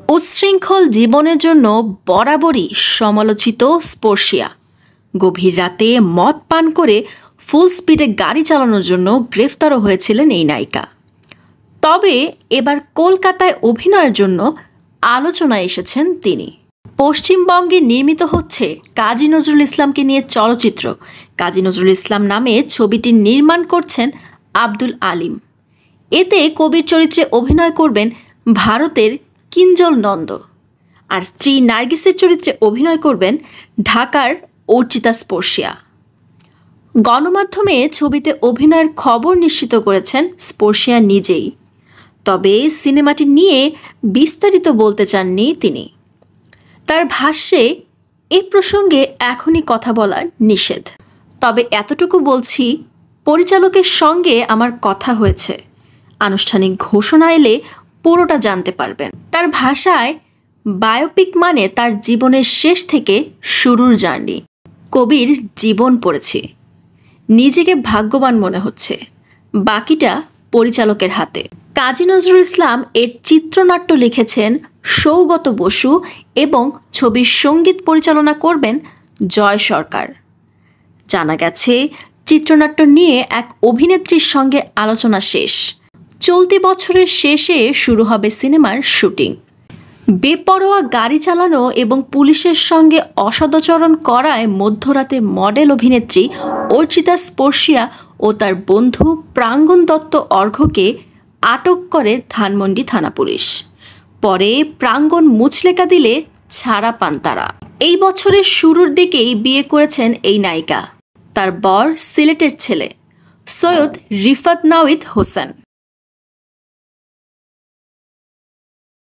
উচ্ছৃঙ্খল জীবনের জন্য বরাবরই সমালোচিত স্পর্শিয়া গভীর রাতে মদ পান করে ফুল স্পিডে গাড়ি চালানোর জন্য গ্রেফতারও হয়েছিলেন এই নায়িকা। তবে এবার কলকাতায় অভিনয়ের জন্য আলোচনায় এসেছেন তিনি। পশ্চিমবঙ্গে নির্মিত হচ্ছে কাজী নজরুল ইসলামকে নিয়ে চলচ্চিত্র। কাজী নজরুল ইসলাম নামে ছবিটি নির্মাণ করছেন আব্দুল আলিম। এতে কবির চরিত্রে অভিনয় করবেন ভারতের কিঞ্জল নন্দ, আর স্ত্রী নার্গিসের চরিত্রে অভিনয় করবেন ঢাকার অর্চিতা স্পর্শিয়া। গণমাধ্যমে ছবিতে অভিনয়ের খবর নিশ্চিত করেছেন স্পর্শিয়া নিজেই। তবে সিনেমাটি নিয়ে বিস্তারিত বলতে চাননি তিনি। তার ভাষ্যে এ প্রসঙ্গে এখনই কথা বলা নিষেধ। তবে এতটুকু বলছি, পরিচালকের সঙ্গে আমার কথা হয়েছে, আনুষ্ঠানিক ঘোষণা এলে পুরোটা জানতে পারবেন। তার ভাষায় বায়োপিক মানে তার জীবনের শেষ থেকে শুরুর জার্নি। কবির জীবন পড়েছি, নিজেকে ভাগ্যবান মনে হচ্ছে, বাকিটা পরিচালকের হাতে। কাজী নজরুল ইসলাম এর চিত্রনাট্য লিখেছেন সৌগত বসু এবং ছবির সঙ্গীত পরিচালনা করবেন জয় সরকার। জানা গেছে চিত্রনাট্য নিয়ে এক অভিনেত্রীর সঙ্গে আলোচনা শেষ। চলতি বছরের শেষে শুরু হবে সিনেমার শুটিং। বেপরোয়া গাড়ি চালানো এবং পুলিশের সঙ্গে অসদাচরণ করায় মধ্যরাতে মডেল অভিনেত্রী অর্চিতা স্পর্শিয়া ও তার বন্ধু প্রাঙ্গণ দত্ত অর্ঘ্যকে আটক করে ধানমন্ডি থানা পুলিশ। পরে প্রাঙ্গণ মুচলেকা দিলে ছাড়া পান তারা। এই বছরের শুরুর দিকেই বিয়ে করেছেন এই নায়িকা। তার বর সিলেটের ছেলে সৈয়দ রিফাত নাওয়িদ হোসেন।